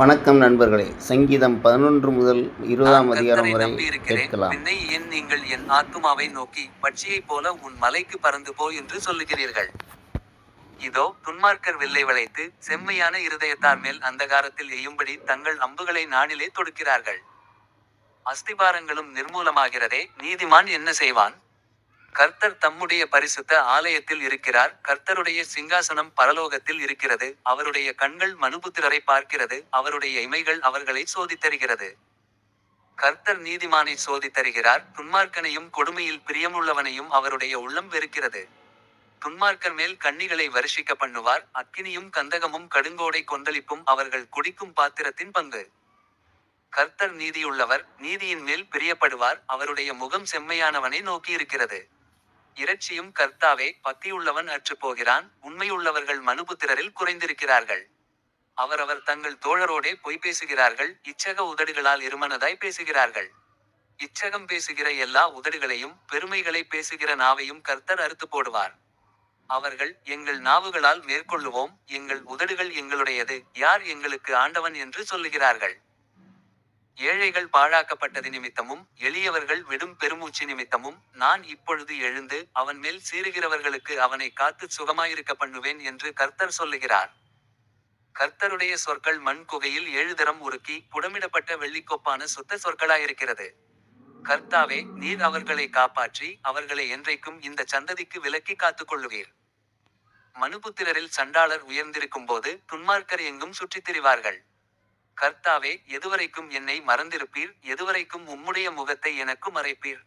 வணக்கம் நண்பர்களே. சங்கீதம் 11 முதல் நான் 20ஆம் அதிகாரம் கர்த்தரை வரை நம்பியிருக்கிறேன். கேட்கலாம். பின்னை ஏன் நீங்கள் என் ஆத்துமாவை நோக்கி, பட்சியைப் போல உன் மலைக்கு பறந்து போ என்று சொல்லுகிறீர்கள்? இதோ, துன்மார்க்கர் வில்லை வளைத்து, செம்மையான இருதயத்தார் மேல் அந்தகாரத்தில் எய்யும்படி தங்கள் அம்புகளை நாணிலே தொடுக்கிறார்கள். அஸ்திபாரங்களும் நிர்மூலமாகிறதே, நீதிமான் என்ன செய்வான்? கர்த்தர் தம்முடைய பரிசுத்த ஆலயத்தில் இருக்கிறார். கர்த்தருடைய சிங்காசனம் பரலோகத்தில் இருக்கிறது. அவருடைய கண்கள் மனுபுத்திரரை பார்க்கிறது. அவருடைய இமைகள் அவர்களை சோதித்தருகிறது. கர்த்தர் நீதிமானை சோதித்தருகிறார். துன்மார்க்கனையும் கொடுமையில் பிரியமுள்ளவனையும் அவருடைய உள்ளம் வெறுக்கிறது. துன்மார்க்கர் மேல் கண்ணிகளை வருஷிக்க பண்ணுவார். அக்கினியும் கந்தகமும் கடுங்கோடை கொந்தளிப்பும் அவர்கள் குடிக்கும் பாத்திரத்தின் பங்கு. கர்த்தர் நீதியுள்ளவர், நீதியின் மேல் பிரியப்படுவார். அவருடைய முகம் செம்மையானவனை நோக்கியிருக்கிறது. இரட்சியும் கர்த்தாவே, பக்தியுள்ளவன் அற்றுப் போகிறான். உண்மையுள்ளவர்கள் மனுபுத்திரரில் குறைந்திருக்கிறார்கள். அவரவர் தங்கள் தோழரோடே பொய் பேசுகிறார்கள். இச்சக உதடுகளால் இருமனதாய் பேசுகிறார்கள். இச்சகம் பேசுகிற எல்லா உதடுகளையும், பெருமைகளை பேசுகிற நாவையும் கர்த்தர் அறுத்து போடுவார். அவர்கள், எங்கள் நாவுகளால் மேற்கொள்ளுவோம், எங்கள் உதடுகள் எங்களுடையது, யார் எங்களுக்கு ஆண்டவன் என்று சொல்லுகிறார்கள். ஏழைகள் பாழாக்கப்பட்டது நிமித்தமும், எளியவர்கள் விடும் பெருமூச்சு நிமித்தமும், நான் இப்பொழுது எழுந்து, அவன் மேல் சீறுகிறவர்களுக்கு அவனை காத்து சுகமாயிருக்க பண்ணுவேன் என்று கர்த்தர் சொல்லுகிறார். கர்த்தருடைய சொற்கள் மண் குகையில் 7 தரம் உருக்கி, புடமிடப்பட்ட வெள்ளிக்கொப்பான சுத்த சொற்களாயிருக்கிறது. கர்த்தாவே, நீர் அவர்களை காப்பாற்றி, அவர்களை என்றைக்கும் இந்த சந்ததிக்கு விலக்கி காத்துக்கொள்ளுவீர். மனுபுத்திரரில் சண்டாளர் உயர்ந்திருக்கும்போது, துன்மார்க்கர் எங்கும் சுற்றித் திரிவார்கள். கர்த்தாவே, எதுவரைக்கும் என்னை மறந்திருப்பீர்? எதுவரைக்கும் உம்முடைய முகத்தை எனக்கு மறைப்பீர்?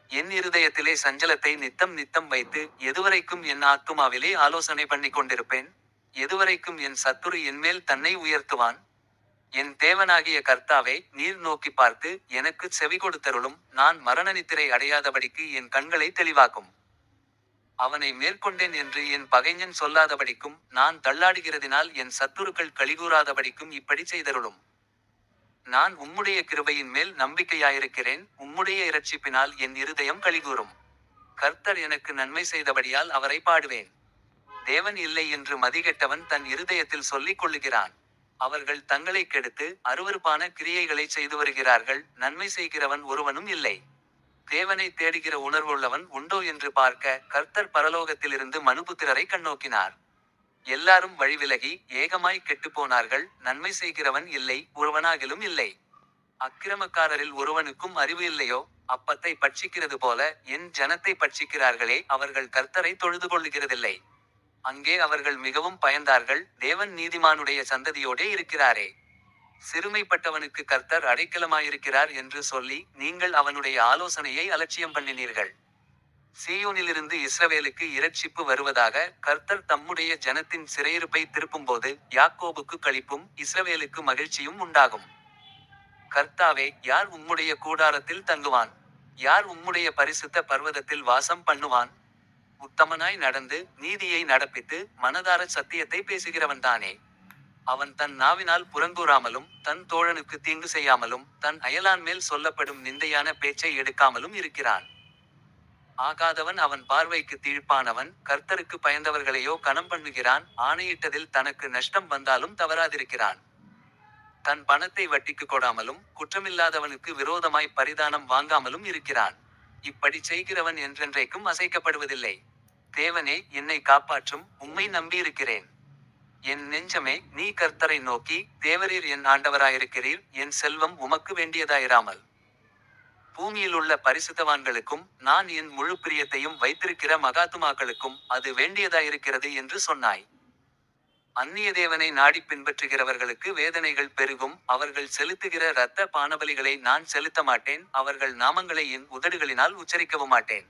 என் இருதயத்திலே சஞ்சலத்தை நித்தம் நித்தம் வைத்து, எதுவரைக்கும் என் ஆத்துமாவிலே ஆலோசனை பண்ணிக் கொண்டிருப்பேன்? எதுவரைக்கும் என் சத்துரு என்மேல் தன்னை உயர்த்துவான்? என் தேவனாகிய கர்த்தாவே, நீர் நோக்கி பார்த்து, எனக்கு செவி கொடுத்தருளும். நான் மரண நித்திரை அடையாதபடிக்கு என் கண்களை தெளிவாக்கும். அவனை மேற்கொண்டேன் என்று என் பகைஞன் சொல்லாதபடிக்கும், நான் தள்ளாடுகிறதினால் என் சத்துருக்கள் களிகூறாதபடிக்கும் இப்படி செய்தருளும். நான் உம்முடைய கிருபையின் மேல் நம்பிக்கையாயிருக்கிறேன். உம்முடைய இரட்சிப்பினால் என் இருதயம் களிகூரும். கர்த்தர் எனக்கு நன்மை செய்தபடியால் அவரை பாடுவேன். தேவன் இல்லை என்று மதிகெட்டவன் தன் இருதயத்தில் சொல்லிக் கொள்ளுகிறான். அவர்கள் தங்களை கெடுத்து, அருவருப்பான கிரியைகளை செய்து வருகிறார்கள். நன்மை செய்கிறவன் ஒருவனும் இல்லை. தேவனை தேடுகிற உணர்வுள்ளவன் உண்டோ என்று பார்க்க, கர்த்தர் பரலோகத்திலிருந்து மனுபுத்திரரை கண்ணோக்கினார். எல்லாரும் வழிவிலகி, ஏகமாய் கெட்டுப்போனார்கள். நன்மை செய்கிறவன் இல்லை, ஒருவனாகிலும் இல்லை. அக்கிரமக்காரரில் ஒருவனுக்கும் அறிவு இல்லையோ? அப்பத்தை பட்சிக்கிறது போல, என் ஜனத்தை பட்சிக்கிறார்களே, அவர்கள் கர்த்தரை தொழுது கொள்ளுகிறதில்லை. அங்கே அவர்கள் மிகவும் பயந்தார்கள். தேவன் நீதிமானுடைய சந்ததியோடே இருக்கிறாரே. சிறுமைப்பட்டவனுக்கு கர்த்தர் அடைக்கலமாயிருக்கிறார் என்று சொல்லி, நீங்கள் அவனுடைய ஆலோசனையை அலட்சியம் பண்ணினீர்கள். சீயோனிலிருந்து இஸ்ரவேலுக்கு இரட்சிப்பு வருவதாக, கர்த்தர் தம்முடைய ஜனத்தின் சிறையிருப்பை திருப்பும்போது, யாக்கோபுக்கு களிப்பும், இஸ்ரவேலுக்கு மகிழ்ச்சியும் உண்டாகும். கர்த்தாவே, யார் உம்முடைய கூடாரத்தில் தங்குவான்? யார் உம்முடைய பரிசுத்த பர்வதத்தில் வாசம் பண்ணுவான்? உத்தமனாய் நடந்து, நீதியை நடப்பித்து, மனதார சத்தியத்தை பேசுகிறவன்தானே. அவன் தன் நாவினால் புறங்கூறாமலும், தன் தோழனுக்கு தீங்கு செய்யாமலும், தன் அயலான் மேல் சொல்லப்படும் நிந்தையான பேச்சை எடுக்காமலும் இருக்கிறான். ஆகாதவன் அவன் பார்வைக்கு தீழ்ப்பானவன். கர்த்தருக்கு பயந்தவர்களையோ கனம் பண்ணுகிறான். ஆணையிட்டதில் தனக்கு நஷ்டம் வந்தாலும் தவறாதிருக்கிறான். தன் பணத்தை வட்டிக்கு கொடாமலும், குற்றமில்லாதவனுக்கு விரோதமாய் பரிதானம் வாங்காமலும் இருக்கிறான். இப்படி செய்கிறவன் என்றென்றைக்கும் அசைக்கப்படுவதில்லை. தேவனே, என்னை காப்பாற்றும். உம்மை நம்பியிருக்கிறேன். என் நெஞ்சமே, நீ கர்த்தரை நோக்கி, தேவரீர் என் ஆண்டவராயிருக்கிறீர். என் செல்வம் உமக்கு வேண்டியதாயிராமல், பூமியிலுள்ள பரிசுத்தவான்களுக்கும், நான் என் முழு பிரியத்தையும் வைத்திருக்கிற மகாத்துமாக்களுக்கும் அது வேண்டியதாயிருக்கிறது என்று சொன்னாய். அந்நிய தேவனை நாடிப் பின்பற்றுகிறவர்களுக்கு வேதனைகள் பெருகும். அவர்கள் செலுத்துகிற இரத்த பானபலிகளை நான் செலுத்த மாட்டேன். அவர்கள் நாமங்களை என் உதடுகளினால் உச்சரிக்கவும் மாட்டேன்.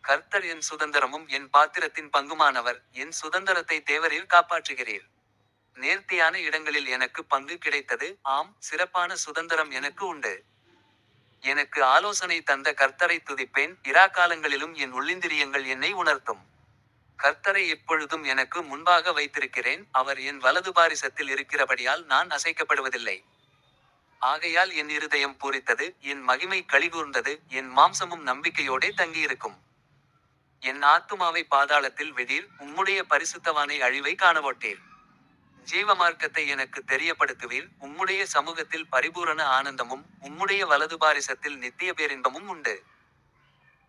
கர்த்தர் என் சுதந்தரமும் என் பாத்திரத்தின் பங்குமானவர். என் சுதந்தரத்தை தேவரீர் காப்பாற்றுகிறீர். நேர்த்தியான இடங்களில் எனக்கு பங்கு கிடைத்தது. ஆம், சிறப்பான சுதந்தரம் எனக்கு உண்டு. எனக்கு ஆலோசனை தந்த கர்த்தரை துதிப்பேன். இராக்காலங்களிலும் என் உள்ளிந்திரியங்கள் என்னை உணர்த்தும். கர்த்தரை எப்பொழுதும் எனக்கு முன்பாக வைத்திருக்கிறேன். அவர் என் வலது பாரிசத்தில் இருக்கிறபடியால் நான் அசைக்கப்படுவதில்லை. ஆகையால் என் இருதயம் பூரித்தது, என் மகிமை களிகூர்ந்தது, என் மாம்சமும் நம்பிக்கையோடே தங்கியிருக்கும். என் ஆத்துமாவை பாதாளத்தில் விடீர். உம்முடைய பரிசுத்தவானை அழிவை காணவொட்டீர். ஜீவமார்க்கத்தை எனக்கு தெரியப்படுத்துவீர். உம்முடைய சமூகத்தில் பரிபூரண ஆனந்தமும் உம்முடைய வலது பாரிசத்தில் நித்திய பேரின்பமும் உண்டு.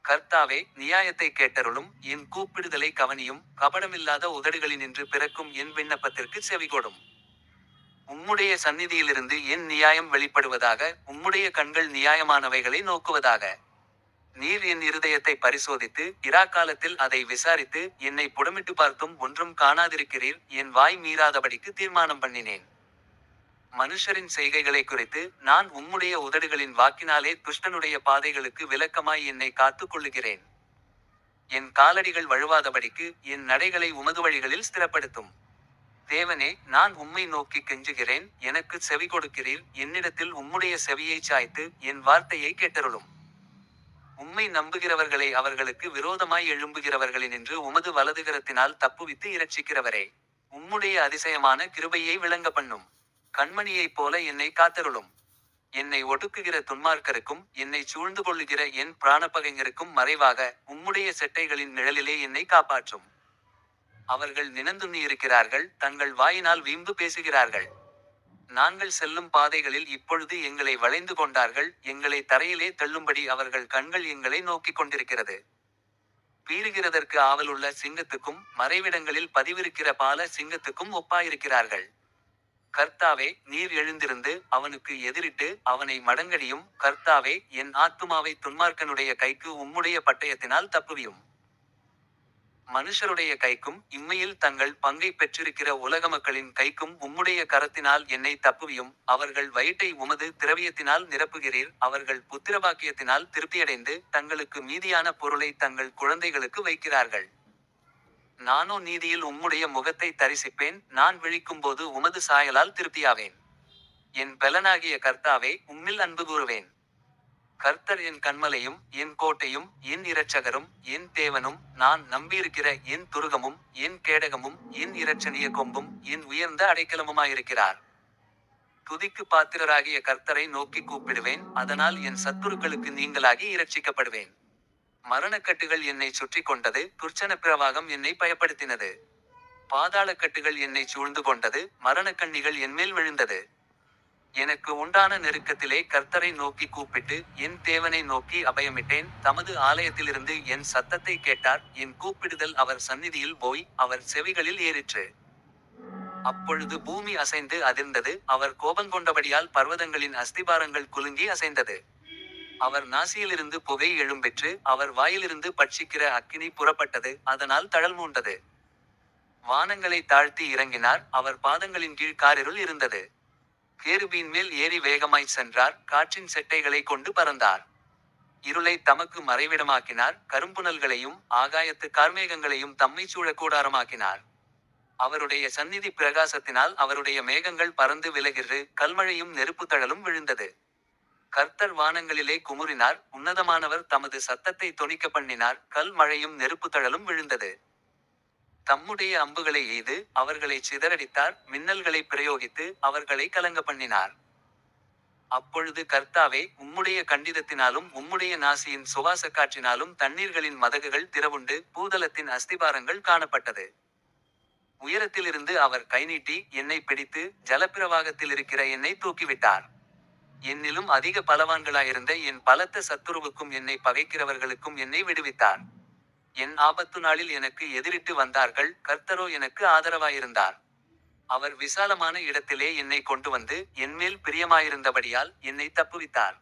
கர்த்தாவே, நியாயத்தை கேட்டருளும். என் கூப்பிடுதலை கவனியும். கபடமில்லாத உதடுகளினின்று பிறக்கும் என் விண்ணப்பத்திற்கு செவிகொடும். உம்முடைய சந்நிதியிலிருந்து என் நியாயம் வெளிப்படுவதாக. உம்முடைய கண்கள் நியாயமானவைகளை நோக்குவதாக. நீர் என் இருதயத்தை பரிசோதித்து இராக்காலத்தில் அதை விசாரித்து என்னை புடமிட்டு பார்த்தும் ஒன்றும் காணாதிருக்கிறீர். என் வாய் மீறாதபடிக்கு தீர்மானம் பண்ணினேன். மனுஷரின் செய்கைகளை குறித்து நான் உம்முடைய உதடுகளின் வாக்கினாலே துஷ்டனுடைய பாதைகளுக்கு விலக்கமாய் என்னை காத்துக் கொள்ளுகிறேன். என் காலடிகள் வழுவாதபடிக்கு என் நடைகளை உமது வழிகளில் ஸ்திரப்படுத்தும். தேவனே, நான் உம்மை நோக்கி கெஞ்சுகிறேன். எனக்கு செவி கொடுக்கிறீர். என்னிடத்தில் உம்முடைய செவியை சாய்த்து என் வார்த்தையை கேட்டருளும். உம்மை நம்புகிறவர்களை அவர்களுக்கு விரோதமாய் எழும்புகிறவர்களினின்று உமது வலதுகரத்தினால் தப்புவித்து இரட்சிக்கிறவரே, உம்முடைய அதிசயமான கிருபையை விளங்க பண்ணும். கண்மணியைப் போல என்னை காத்தருளும். என்னை ஒடுக்குகிற துன்மார்க்கருக்கும் என்னை சூழ்ந்து கொள்ளுகிற என் பிராணப்பகைஞருக்கும் மறைவாக உம்முடைய செட்டைகளின் நிழலிலே என்னை காப்பாற்றும். அவர்கள் நினந்துண்ணி இருக்கிறார்கள், தங்கள் வாயினால் வீம்பு பேசுகிறார்கள். நாங்கள் செல்லும் பாதைகளில் இப்பொழுது எங்களை வளைந்து கொண்டார்கள். எங்களை தரையிலே தள்ளும்படி அவர்கள் கண்கள் எங்களை நோக்கிக் கொண்டிருக்கிறது. பீறுகிறதற்கு ஆவலுள்ள சிங்கத்துக்கும் மறைவிடங்களில் பதிவிருக்கிற பால சிங்கத்துக்கும் ஒப்பாயிருக்கிறார்கள். கர்த்தாவே, நீர் எழுந்திருந்து அவனுக்கு எதிரிட்டு அவனை மடங்கடியும். கர்த்தாவே, என் ஆத்துமாவை துன்மார்க்கனுடைய கைக்கு உம்முடைய பட்டயத்தினால் தப்புவியும். மனுஷருடைய கைக்கும் இம்மையில் தங்கள் பங்கை பெற்றிருக்கிற உலக மக்களின் கைக்கும் உம்முடைய கரத்தினால் என்னை தப்புவியும். அவர்கள் வயிற்றை உமது திரவியத்தினால் நிரப்புகிறீர். அவர்கள் புத்திரபாக்கியத்தினால் திருப்தியடைந்து தங்களுக்கு மீதியான பொருளை தங்கள் குழந்தைகளுக்கு வைக்கிறார்கள். நானோ நீதியில் உம்முடைய முகத்தை தரிசிப்பேன். நான் விழிக்கும்போது உமது சாயலால் திருப்தியாவேன். என் பெலனாகிய கர்த்தாவே, உம்மில் அன்பு கூறுவேன். கர்த்தர் என் கன்மலையும் என் கோட்டையும் என் இரட்சகரும் என் தேவனும் நான் நம்பியிருக்கிற என் துருகமும் என் கேடகமும் என் இரட்சணிய கொம்பும் என் உயர்ந்த அடைக்கலமுமாயிருக்கிறார். துதிக்கு பாத்திரராகிய கர்த்தரை நோக்கி கூப்பிடுவேன். அதனால் என் சத்துருக்களுக்கு நீங்களாகி இரட்சிக்கப்படுவேன். மரணக்கட்டுகள் என்னை சுற்றி கொண்டது. துர்ச்சன பிரவாகம் என்னை பயப்படுத்தினது. பாதாளக்கட்டுகள் என்னை சூழ்ந்து கொண்டது. மரணக்கண்ணிகள் என்மேல் விழுந்தது. எனக்கு உண்டான நெருக்கத்திலே கர்த்தரை நோக்கி கூப்பிட்டு என் தேவனை நோக்கி அபயமிட்டேன். தமது ஆலயத்திலிருந்து என் சத்தத்தை கேட்டார். என் கூப்பிடுதல் அவர் சந்நிதியில் போய் அவர் செவிகளில் ஏறிற்று. அப்பொழுது பூமி அசைந்து அதிர்ந்தது. அவர் கோபங்கொண்டபடியால் பர்வதங்களின் அஸ்திபாரங்கள் குலுங்கி அசைந்தது. அவர் நாசியிலிருந்து புகை எழும்பெற்று அவர் வாயிலிருந்து பட்சிக்கிற அக்கினி புறப்பட்டது. அதனால் தழல் மூண்டது. வானங்களை தாழ்த்தி இறங்கினார். அவர் பாதங்களின் கீழ் காரிருள் இருந்தது. கேருபீன் மேல் ஏறி வேகமாய் சென்றார். காற்றின் செட்டைகளை கொண்டு பறந்தார். இருளை தமக்கு மறைவிடமாக்கினார். கரும்புணல்களையும் ஆகாயத்து கார்மேகங்களையும் தம்மை சூழ கூடாரமாக்கினார். அவருடைய சந்நிதி பிரகாசத்தினால் அவருடைய மேகங்கள் பறந்து விலகிறது. கல்மழையும் நெருப்பு தழலும் விழுந்தது. கர்த்தர் வானங்களிலே குமுறினார். உன்னதமானவர் தமது சத்தத்தை தொனிக்க பண்ணினார். கல் மழையும் நெருப்பு தழலும் விழுந்தது. தம்முடைய அம்புகளை எய்து அவர்களை சிதறடித்தார். மின்னல்களை பிரயோகித்து அவர்களை கலங்க பண்ணினார். அப்பொழுது கர்த்தாவே, உம்முடைய கண்டிதத்தினாலும் உம்முடைய நாசியின் சுவாச காற்றினாலும் தண்ணீர்களின் மதகுகள் திறவுண்டு பூதலத்தின் அஸ்திபாரங்கள் காணப்பட்டது. உயரத்திலிருந்து அவர் கைநீட்டி என்னை பிடித்து ஜலப்பிரவாகத்தில் இருக்கிற என்னை தூக்கிவிட்டார். என்னிலும் அதிக பலவான்களாயிருந்த என் பலத்த சத்துருவுக்கும் என்னை பகைக்கிறவர்களுக்கும் என்னை விடுவித்தார். என் ஆபத்து நாளில் எனக்கு எதிரிட்டு வந்தார்கள். கர்த்தரோ எனக்கு ஆதரவாயிருந்தார். அவர் விசாலமான இடத்திலே என்னை கொண்டு வந்து என்மேல் பிரியமாயிருந்தபடியால் என்னை தப்புவித்தார்.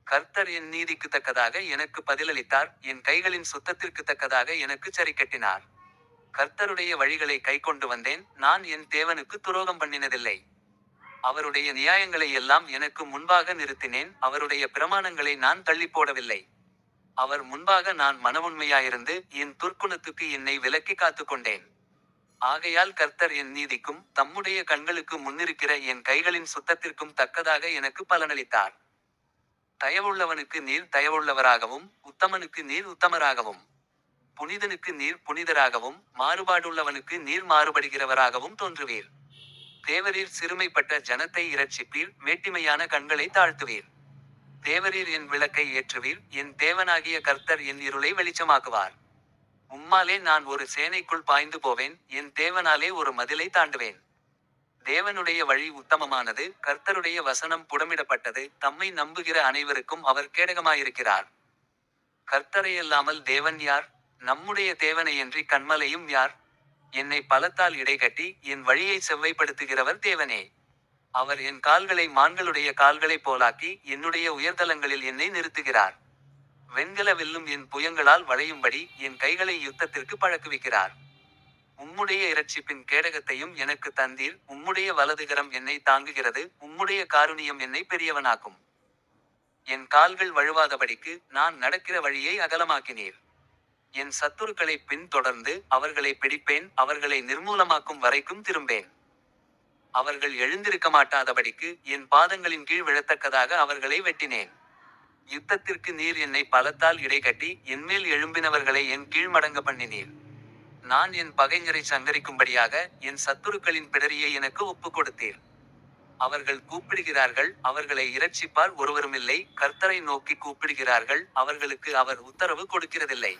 கர்த்தர் என் நீதிக்கு தக்கதாக எனக்கு பதிலளித்தார். என் கைகளின் சுத்தத்திற்கு தக்கதாக எனக்கு சரிக்கட்டினார். கர்த்தருடைய வழிகளை கைக்கொண்டு வந்தேன். நான் என் தேவனுக்கு துரோகம் பண்ணினதில்லை. அவருடைய நியாயங்களை எல்லாம் எனக்கு முன்பாக நிறுத்தினேன். அவருடைய பிரமாணங்களை நான் தள்ளிப்போடவில்லை. அவர் முன்பாக நான் மனவுண்மையாயிருந்து என் துர்க்குணத்துக்கு என்னை விலக்கி காத்துக்கொண்டேன். ஆகையால் கர்த்தர் என் நீதிக்கும் தம்முடைய கண்களுக்கு முன்னிருக்கிற என் கைகளின் சுத்தத்திற்கும் தக்கதாக எனக்கு பலனளித்தார். தயவுள்ளவனுக்கு நீர் தயவுள்ளவராகவும் உத்தமனுக்கு நீர் உத்தமராகவும் புனிதனுக்கு நீர் புனிதராகவும் மாறுபாடுள்ளவனுக்கு நீர் மாறுபடுகிறவராகவும் தோன்றுவீர். தேவரீர் சிறுமைப்பட்ட ஜனத்தை இரட்சிப்பீர். மேட்டிமையான கண்களை தாழ்த்துவீர். தேவரீர் என் விளக்கை ஏற்றுவீர். என் தேவனாகிய கர்த்தர் என் இருளை வெளிச்சமாக்குவார். உம்மாலே நான் ஒரு சேனைக்குள் பாய்ந்து போவேன். என் தேவனாலே ஒரு மதிலை தாண்டுவேன். தேவனுடைய வழி உத்தமமானது, கர்த்தருடைய வசனம் புடமிடப்பட்டது, தம்மை நம்புகிற அனைவருக்கும் அவர் கேடகமாயிருக்கிறார். கர்த்தரையல்லாமல் தேவன் யார்? நம்முடைய தேவனையன்றி கன்மலையும் யார்? என்னை பலத்தால் இடைகட்டி என் வழியை செவ்வைப்படுத்துகிறவர் தேவனே. அவர் என் கால்களை மான்களுடைய கால்களைப் போலாக்கி என்னுடைய உயர்தலங்களில் என்னை நிறுத்துகிறார். வெண்கல வில்லும் என் புயங்களால் வளையும்படி என் கைகளை யுத்தத்திற்கு பழக்குவிக்கிறார். உம்முடைய இரட்சிப்பின் கேடகத்தையும் எனக்கு தந்தீர். உம்முடைய வலதுகரம் என்னை தாங்குகிறது. உம்முடைய காருணியம் என்னை பெரியவனாக்கும். என் கால்கள் வழுவாதபடிக்கு நான் நடக்கிற வழியை அகலமாக்கினீர். என் சத்துருக்களை பின் தொடர்ந்து அவர்களை பிடிப்பேன். அவர்களை நிர்மூலமாக்கும் வரைக்கும் திரும்பேன். அவர்கள் எழுந்திருக்க மாட்டாதபடிக்கு என் பாதங்களின் கீழ் விழத்தக்கதாக அவர்களை வெட்டினேன். யுத்தத்திற்கு நீர் என்னை பலத்தால் இடைகட்டி என்மேல் எழும்பினவர்களை என் கீழ் மடங்க பண்ணினீர். நான் என் பகைஞரை சங்கரிக்கும்படியாக என் சத்துருக்களின் பிடரியை எனக்கு ஒப்புக் கொடுத்தீர். அவர்கள் கூப்பிடுகிறார்கள், அவர்களை இரட்சிப்பார் ஒருவருமில்லை. கர்த்தரை நோக்கி கூப்பிடுகிறார்கள், அவர்களுக்கு அவர் உத்தரவு கொடுக்கிறதில்லை.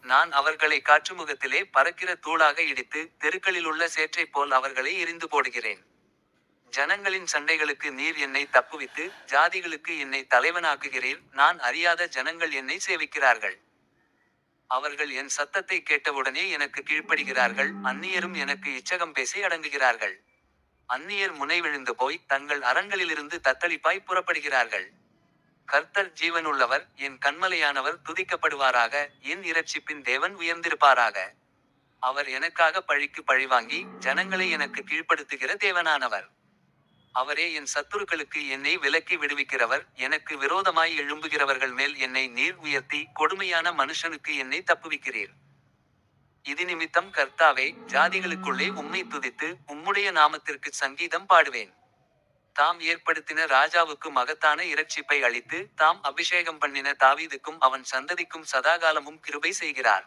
நான் அவர்களை காற்றுமுகத்திலே பறக்கிற தூளாக இடித்து தெருக்களிலுள்ள சேற்றைப் போல் அவர்களை எரிந்து போடுகிறேன். ஜனங்களின் சண்டைகளுக்கு நீர் என்னை தப்புவித்து ஜாதிகளுக்கு என்னை தலைவனாக்குகிறீர். நான் அறியாத ஜனங்கள் என்னை சேவிக்கிறார்கள். அவர்கள் என் சத்தத்தை கேட்டவுடனே எனக்கு கீழ்ப்படுகிறார்கள். அந்நியரும் எனக்கு இச்சகம் பேசி அடங்குகிறார்கள். அந்நியர் முனை விழுந்து போய் தங்கள் அரண்களிலிருந்து தத்தளிப்பாய் புறப்படுகிறார்கள். கர்த்தர் ஜீவனுள்ளவர், என் கன்மலையானவர் துதிக்கப்படுவாராக. என் இரட்சிப்பின் தேவன் உயர்ந்திருப்பாராக. அவர் எனக்காக பழிக்கு பழிவாங்கி ஜனங்களை எனக்கு கீழ்ப்படுத்துகிற தேவனானவர். அவரே என் சத்துருக்களுக்கு என்னை விலக்கி விடுவிக்கிறவர். எனக்கு விரோதமாய் எழும்புகிறவர்கள் மேல் என்னை நீர் உயர்த்தி கொடுமையான மனுஷனுக்கு என்னை தப்புவிக்கிறீர். இது நிமித்தம் கர்த்தாவே, ஜாதிகளுக்குள்ளே உம்மை துதித்து உம்முடைய நாமத்திற்கு சங்கீதம் பாடுவேன். தாம் ஏற்படுத்தின ராஜாவுக்கு மகத்தான இரட்சிப்பை அளித்து தாம் அபிஷேகம் பண்ணின தாவீதுக்கும் அவன் சந்ததிக்கும் சதாகாலமும் கிருபை செய்கிறார்.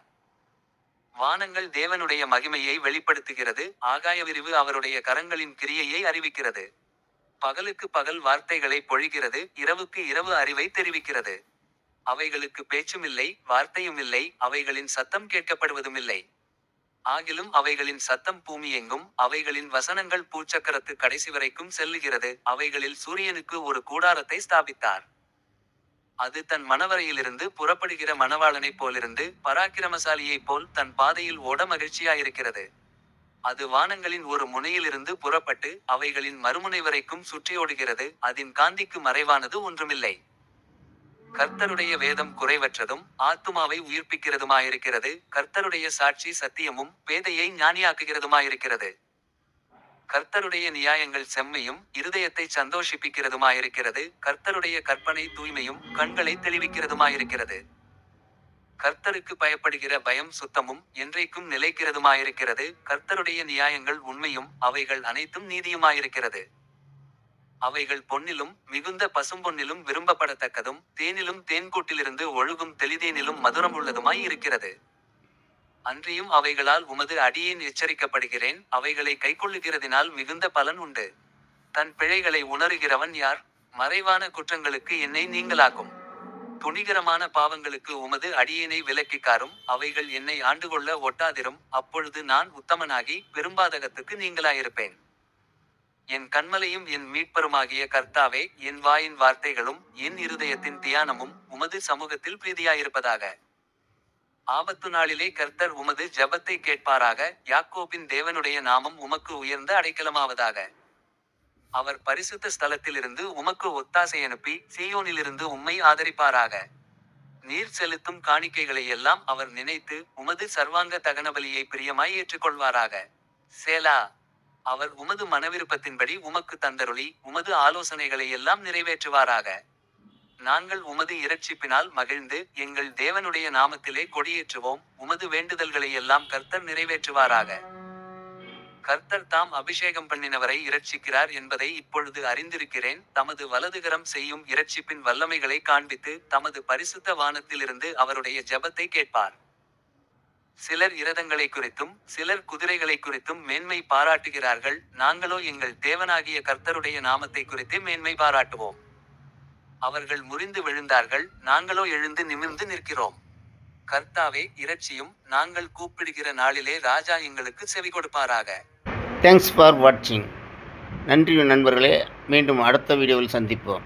வானங்கள் தேவனுடைய மகிமையை வெளிப்படுத்துகிறது. ஆகாய விரிவு அவருடைய கரங்களின் கிரியையை அறிவிக்கிறது. பகலுக்கு பகல் வார்த்தைகளை பொழிகிறது. இரவுக்கு இரவு அறிவை தெரிவிக்கிறது. அவைகளுக்கு பேச்சுமில்லை, வார்த்தையுமில்லை. அவைகளின் சத்தம் கேட்கப்படுவதுமில்லை. ஆகிலும் அவைகளின் சத்தம் பூமி எங்கும், அவைகளின் வசனங்கள் பூச்சக்கரத்து கடைசி வரைக்கும் செல்லுகிறது. அவைகளில் சூரியனுக்கு ஒரு கூடாரத்தை ஸ்தாபித்தார். அது தன் மணவரையிலிருந்து புறப்படுகிற மணவாளனைப் போலிருந்து பராக்கிரமசாலியைப் போல் தன் பாதையில் ஓட மகிழ்ச்சியாயிருக்கிறது. அது வானங்களின் ஒரு முனையிலிருந்து புறப்பட்டு அவைகளின் மறுமுனை வரைக்கும் சுற்றியோடுகிறது. அதன் காந்திக்கு மறைவானது ஒன்றுமில்லை. கர்த்தருடைய வேதம் குறைவற்றதும் ஆத்துமாவை உயிர்ப்பிக்கிறதுமாயிருக்கிறது. கர்த்தருடைய சாட்சி சத்தியமும் பேதையை ஞானியாக்குகிறதுமாயிருக்கிறது. கர்த்தருடைய நியாயங்கள் செம்மையும் இருதயத்தை சந்தோஷிப்பிக்கிறதுமாயிருக்கிறது. கர்த்தருடைய கற்பனை தூய்மையும் கண்களை தெளிவிக்கிறதுமாயிருக்கிறது. கர்த்தருக்கு பயப்படுகிற பயம் சுத்தமும் என்றைக்கும் நிலைக்கிறதுமாயிருக்கிறது. கர்த்தருடைய நியாயங்கள் உண்மையும் அவைகள் அனைத்தும் நீதியுமாயிருக்கிறது. அவைகள் பொன்னிலும் மிகுந்த பசும்பொன்னிலும் விரும்பப்படத்தக்கதும் தேனிலும் தேன்கூட்டிலிருந்து ஒழுகும் தெளிதேனிலும் மதுரமுள்ளதுமாய் இருக்கிறது. அன்றியும் அவைகளால் உமது அடியேன் எச்சரிக்கப்படுகிறேன். அவைகளை கைக்கொள்ளுகிறதினால் மிகுந்த பலன் உண்டு. தன் பிழைகளை உணருகிறவன் யார்? மறைவான குற்றங்களுக்கு என்னை நீங்களாக்கும். துணிகரமான பாவங்களுக்கு உமது அடியேனை விலக்கிக்காரும். அவைகள் என்னை ஆண்டுகொள்ள ஒட்டாதிரும். அப்பொழுது நான் உத்தமனாகி பெரும்பாதகத்துக்கு நீங்களாயிருப்பேன். என் கன்மலையும் என் மீட்பருமாகிய கர்த்தாவே, என் வாயின் வார்த்தைகளும் என் இருதயத்தின் தியானமும் உமது சமூகத்தில் பிரீதியாயிருப்பதாக. ஆபத்து நாளிலே கர்த்தர் உமது ஜெபத்தை கேட்பாராக. யாக்கோபின் தேவனுடைய நாமம் உமக்கு உயர்ந்த அடைக்கலமாவதாக. அவர் பரிசுத்த ஸ்தலத்திலிருந்து உமக்கு ஒத்தாசை அனுப்பி சீயோனிலிருந்து உம்மை ஆதரிப்பாராக. நீர் செலுத்தும் காணிக்கைகளை எல்லாம் அவர் நினைத்து உமது சர்வாங்க தகனபலியை பிரியமாய் ஏற்றுக்கொள்வாராக. சேலா. அவர் உமது மனவிருப்பத்தின்படி உமக்கு தந்தருளி உமது ஆலோசனைகளை எல்லாம் நிறைவேற்றுவாராக. நாங்கள் உமது இரட்சிப்பினால் மகிழ்ந்து எங்கள் தேவனுடைய நாமத்திலே கொடியேற்றுவோம். உமது வேண்டுதல்களை எல்லாம் கர்த்தர் நிறைவேற்றுவாராக. கர்த்தர் தாம் அபிஷேகம் பண்ணினவரை இரட்சிக்கிறார் என்பதை இப்பொழுது அறிந்திருக்கிறேன். தமது வலதுகரம் செய்யும் இரட்சிப்பின் வல்லமைகளை காண்பித்து தமது பரிசுத்த வானத்திலிருந்து அவருடைய ஜெபத்தை கேட்பார். சிலர் இரதங்களை குறித்தும் சிலர் குதிரைகளை குறித்தும் மேன்மை பாராட்டுகிறார்கள். நாங்களோ எங்கள் தேவனாகிய கர்த்தருடைய நாமத்தை குறித்து மேன்மை பாராட்டுவோம். அவர்கள் முறிந்து விழுந்தார்கள், நாங்களோ எழுந்து நிமிர்ந்து நிற்கிறோம். கர்த்தாவே இரட்சியும். நாங்கள் கூப்பிடுகிற நாளிலே ராஜா எங்களுக்கு செவி கொடுப்பாராக. தேங்க்ஸ் ஃபார் வாட்சிங். நன்றி நண்பர்களே. மீண்டும் அடுத்த வீடியோவில் சந்திப்போம்.